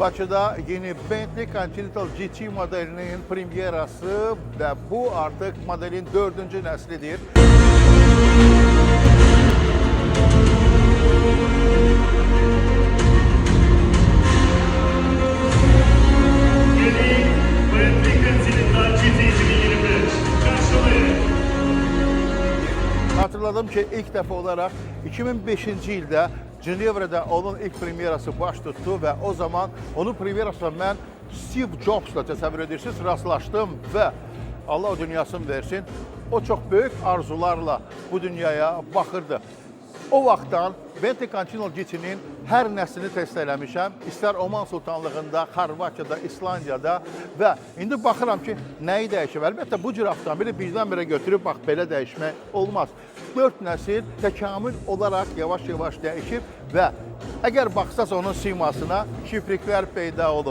Bakıda yeni Bentley Continental GT modelinin premyerası ve bu artık modelin 4. neslidir. Yeni Bentley Continental GT 2025 karşılayın. Hatırladım ki ilk defa olarak 2005-ci ildə Cenevrədə onun ilk premyerası baş tuttu ve o zaman onun premyerasına ben Steve Jobs'la təsəvvür edirsiniz rastlaşdım ve Allah o dünyasını versin, o çok büyük arzularla bu dünyaya baxırdı. O vaxtdan Bentley Continental GT-nin hər nəslini test eləmişəm. İstər Oman Sultanlığında, Xorvatiyada, İslandiyada və indi baxıram ki, nəyi dəyişib. Əlbəttə, bu cür avtomobili birdən-birə götürüb, bax, belə dəyişmək olmaz. 4 nəsil təkamül olaraq yavaş-yavaş dəyişib və əgər baxsaz onun simasına şifriklər peyda olub.